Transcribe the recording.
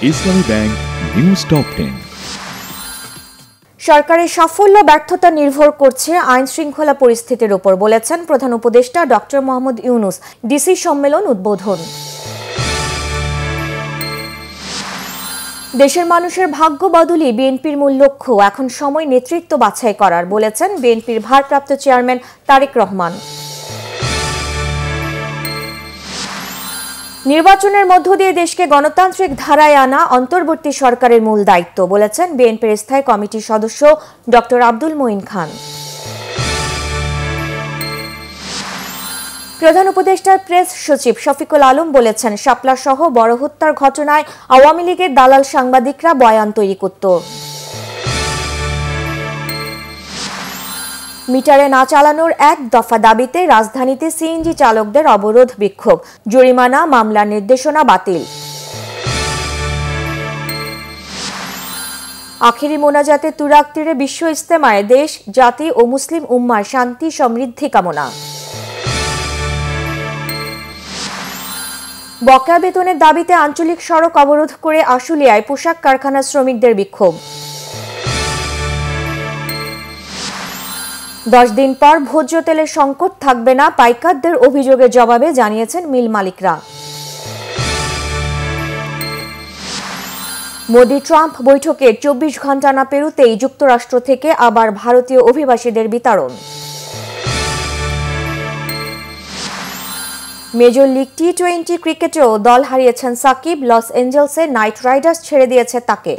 ইসলামী bank news top 10। সরকারের সাফল্য ব্যর্থতা নির্ভর করছে আইন শৃঙ্খলা পরিস্থিতির উপর বলেছেন প্রধান উপদেষ্টা ডক্টর মোহাম্মদ ইউনূস ডিসি সম্মেলন উদ্বোধন। দেশের মানুষের ভাগ্য বদলই বিএনপির মূল লক্ষ্য, এখন সময় নেতৃত্ব বাছাই করার বলেছেন বিএনপির ভারপ্রাপ্ত চেয়ারম্যান তারেক রহমান। নির্বাচনের মধ্য দিয়ে দেশকে গণতান্ত্রিক ধারায় আনা অন্তর্বর্তী সরকারের মূল দায়িত্ব বলেছেন বিএনপির স্থায়ী কমিটির সদস্য ডক্টর আব্দুল মঈন খান। প্রধান উপদেষ্টার প্রেস সচিব শফিকুল আলম বলেছেন শাপলা সহ বড় হত্যার ঘটনায় আওয়ামী লীগের দালাল সাংবাদিকরা বয়ান তৈরি করত। মিটারে না চালানোর এক দফা দাবিতে রাজধানীতে সিএনজি চালকদের অবরোধ বিক্ষোভ, জরিমানা মামলার নির্দেশনা বাতিল। আখেরি মোনাজাতে তুরাগ তীরে বিশ্ব ইজতেমায় দেশ, জাতি ও মুসলিম উম্মার শান্তি সমৃদ্ধি কামনা। বকেয়া বেতনের দাবিতে আঞ্চলিক সড়ক অবরোধ করে আশুলিয়ায় পোশাক কারখানার শ্রমিকদের বিক্ষোভ। 10 দিন পর ভোজ্য তেলের সংকট থাকবে না, পাইকারদের অভিযোগের জবাবে জানিয়েছেন মিল মালিকরা। মোদি ট্রাম্প বৈঠকে 24 ঘন্টা না পেরোতেই যুক্তরাষ্ট্র থেকে আবার ভারতীয় অভিবাসীদের বিতরণ। মেজর লিগ টি-20 ক্রিকেটেও দল হারিয়েছেন সাকিব, লস এঞ্জেলসে নাইট রাইডার্স ছেড়ে দিয়েছে তাকে।